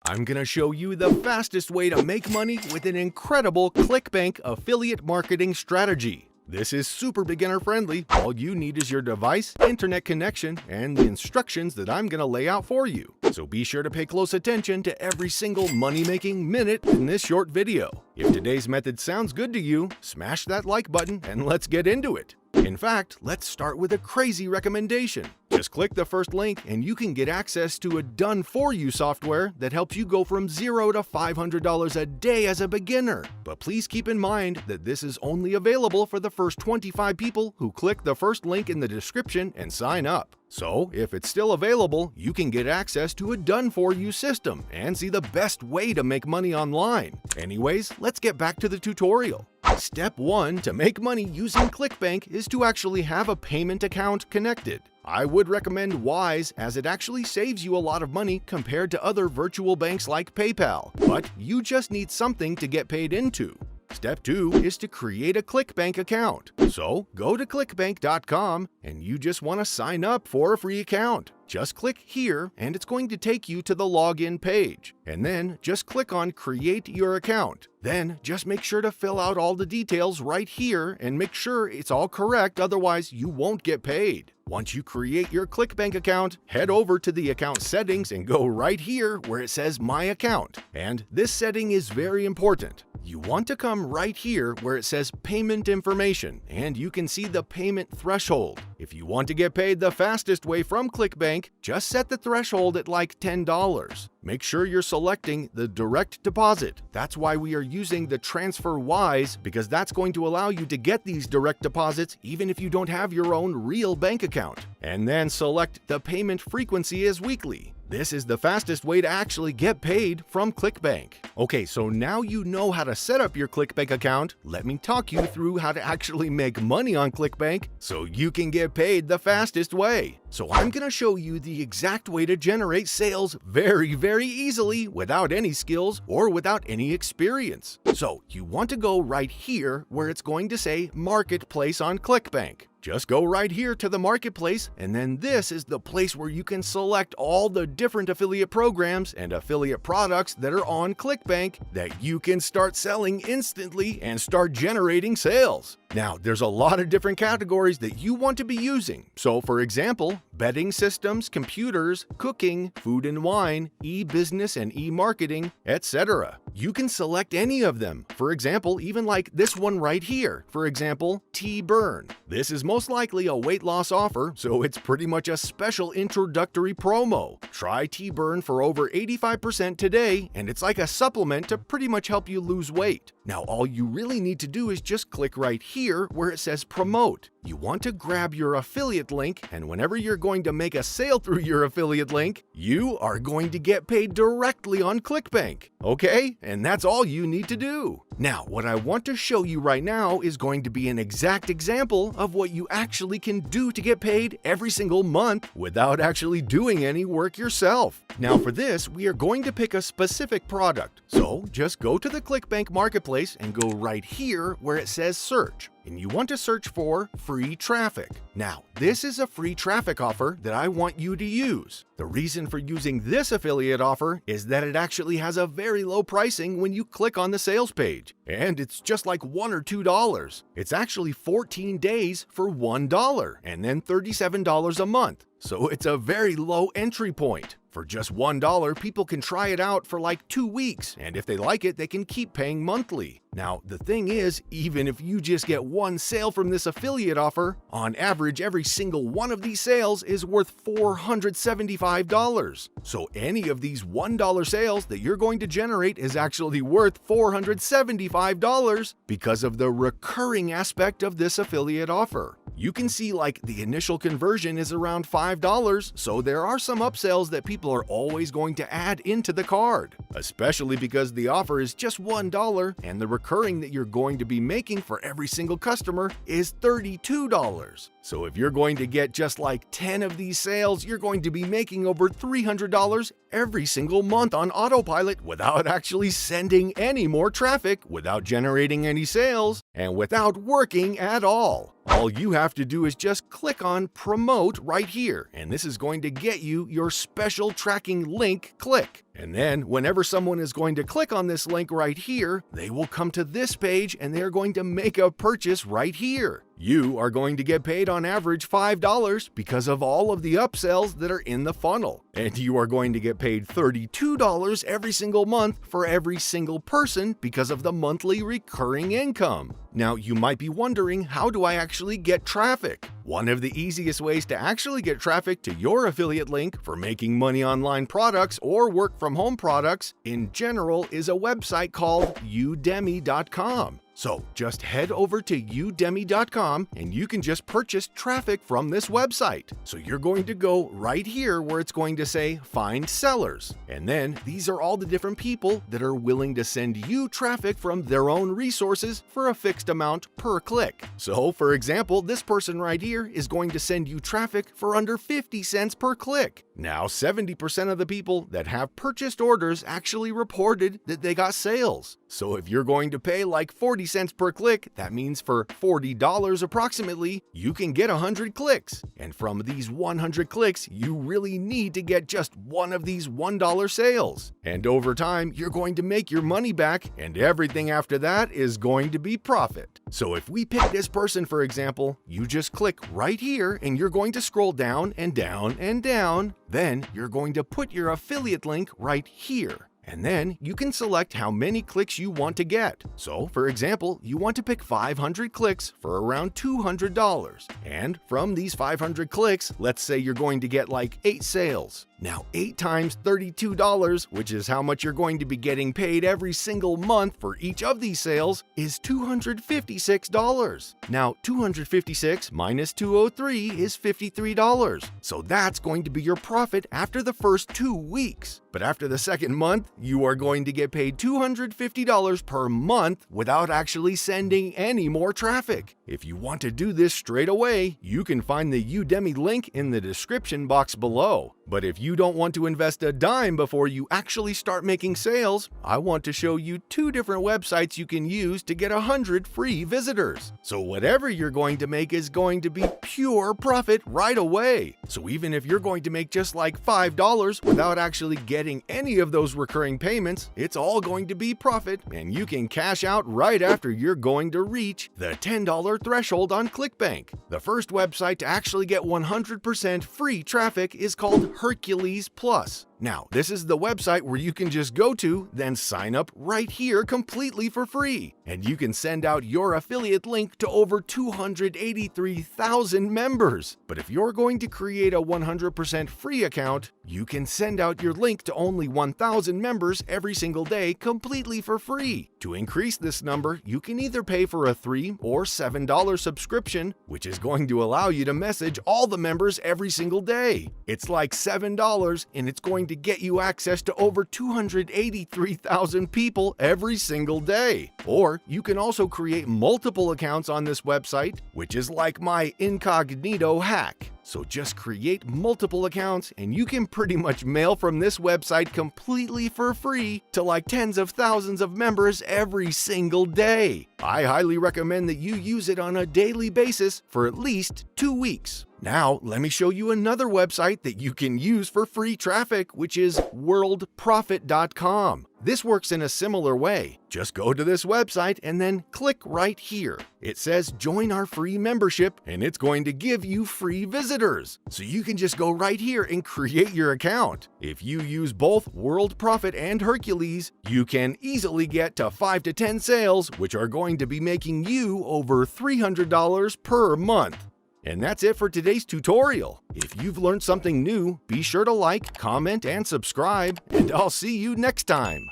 I'm gonna show you the fastest way to make money with an incredible Clickbank affiliate marketing strategy. This is super beginner friendly. All you need is your device, internet connection, and the instructions that I'm gonna lay out for you. So be sure to pay close attention to every single money-making minute in this short video. If today's method sounds good to you, smash that like button and let's get into it. In fact, let's start with a crazy recommendation. Just click the first link and you can get access to a done-for-you software that helps you go from $0 to $500 a day as a beginner. But please keep in mind that this is only available for the first 25 people who click the first link in the description and sign up. So, if it's still available, you can get access to a done-for-you system and see the best way to make money online. Anyways, let's get back to the tutorial. Step 1 to make money using Clickbank is to actually have a payment account connected. I would recommend Wise as it actually saves you a lot of money compared to other virtual banks like PayPal, but you just need something to get paid into. Step 2 is to create a Clickbank account. So go to clickbank.com and you just want to sign up for a free account. Just click here and it's going to take you to the login page. And then just click on Create Your Account. Then just make sure to fill out all the details right here and make sure it's all correct, otherwise you won't get paid. Once you create your Clickbank account, head over to the account settings and go right here where it says My Account. And this setting is very important. You want to come right here where it says Payment Information, and you can see the payment threshold. If you want to get paid the fastest way from Clickbank, just set the threshold at like $10. Make sure you're selecting the direct deposit. That's why we are using the Transfer Wise, because that's going to allow you to get these direct deposits even if you don't have your own real bank account. And then select the payment frequency as weekly. This is the fastest way to actually get paid from Clickbank. Okay, so now you know how to set up your Clickbank account. Let me talk you through how to actually make money on Clickbank so you can get paid the fastest way. So I'm gonna show you the exact way to generate sales very easily without any skills or without any experience. So you want to go right here where it's going to say Marketplace on Clickbank. Just go right here to the marketplace, and then this is the place where you can select all the different affiliate programs and affiliate products that are on Clickbank that you can start selling instantly and start generating sales. Now, there's a lot of different categories that you want to be using. So, for example, betting systems, computers, cooking, food and wine, e-business and e-marketing, etc. You can select any of them. For example, even like this one right here. For example, T-Burn. This is most likely a weight loss offer, so it's pretty much a special introductory promo. Try T-Burn for over 85% today, and it's like a supplement to pretty much help you lose weight. Now, all you really need to do is just click right here where it says Promote. You want to grab your affiliate link, and whenever you're going to make a sale through your affiliate link, you are going to get paid directly on Clickbank. Okay? And that's all you need to do. Now, what I want to show you right now is going to be an exact example of what you actually can do to get paid every single month without actually doing any work yourself. Now, for this, we are going to pick a specific product. So just go to the Clickbank Marketplace and go right here where it says Search. And you want to search for free traffic. Now, this is a free traffic offer that I want you to use. The reason for using this affiliate offer is that it actually has a very low pricing when you click on the sales page. And it's just like $1 or $2. It's actually 14 days for $1 and then $37 a month. So it's a very low entry point. For just $1, people can try it out for like 2 weeks, and if they like it, they can keep paying monthly. Now, the thing is, even if you just get one sale from this affiliate offer, on average, every single one of these sales is worth $475. So any of these $1 sales that you're going to generate is actually worth $475 because of the recurring aspect of this affiliate offer. You can see like the initial conversion is around $5, so there are some upsells that people are always going to add into the card, especially because the offer is just $1 and the recurring that you're going to be making for every single customer is $32. So if you're going to get just like 10 of these sales, you're going to be making over $300 every single month on autopilot without actually sending any more traffic, without generating any sales, and without working at all. all you have to do is just click on Promote right here, and this is going to get you your special tracking link click. And then whenever someone is going to click on this link right here, they will come to this page and they're going to make a purchase right here. You are going to get paid on average $5 because of all of the upsells that are in the funnel. And you are going to get paid $32 every single month for every single person because of the monthly recurring income. Now, you might be wondering, how do I actually get traffic? One of the easiest ways to actually get traffic to your affiliate link for making money online products or work from home products in general is a website called Udemy.com. So just head over to Udemy.com and you can just purchase traffic from this website. So you're going to go right here where it's going to say Find Sellers. And then these are all the different people that are willing to send you traffic from their own resources for a fixed amount per click. So for example, this person right here is going to send you traffic for under 50 cents per click. Now, 70% of the people that have purchased orders actually reported that they got sales. So if you're going to pay like 40 cents per click, that means for $40 approximately, you can get 100 clicks. And from these 100 clicks, you really need to get just one of these $1 sales. And over time, you're going to make your money back, and everything after that is going to be profit. So if we pick this person, for example, you just click right here and you're going to scroll down and down and down. Then you're going to put your affiliate link right here. And then you can select how many clicks you want to get. So, for example, you want to pick 500 clicks for around $200. And from these 500 clicks, let's say you're going to get like 8 sales. Now, 8 times $32, which is how much you're going to be getting paid every single month for each of these sales, is $256. Now, 256 minus 203 is $53. So that's going to be your profit after the first 2 weeks. But after the second month, you are going to get paid $250 per month without actually sending any more traffic. If you want to do this straight away, you can find the Udemy link in the description box below. But if you don't want to invest a dime before you actually start making sales, I want to show you 2 different websites you can use to get 100 free visitors. So whatever you're going to make is going to be pure profit right away. So even if you're going to make just like $5 without actually getting any of those recurring payments, it's all going to be profit, and you can cash out right after you're going to reach the $10 threshold on Clickbank. The first website to actually get 100% free traffic is called Hercules Plus. Now, this is the website where you can just go to, then sign up right here completely for free. And you can send out your affiliate link to over 283,000 members. But if you're going to create a 100% free account, you can send out your link to only 1,000 members every single day completely for free. To increase this number, you can either pay for a $3 or $7 subscription, which is going to allow you to message all the members every single day. It's like $7, and it's going to get you access to over 283,000 people every single day. Or you can also create multiple accounts on this website, which is like my incognito hack. So just create multiple accounts and you can pretty much mail from this website completely for free to like tens of thousands of members every single day. I highly recommend that you use it on a daily basis for at least 2 weeks. Now, let me show you another website that you can use for free traffic, which is worldprofit.com. This works in a similar way. Just go to this website and then click right here. It says join our free membership and it's going to give you free visitors. So you can just go right here and create your account. If you use both World Profit and Hercules, you can easily get to 5 to 10 sales, which are going to be making you over $300 per month. And that's it for today's tutorial. If you've learned something new, be sure to like, comment, and subscribe, and I'll see you next time.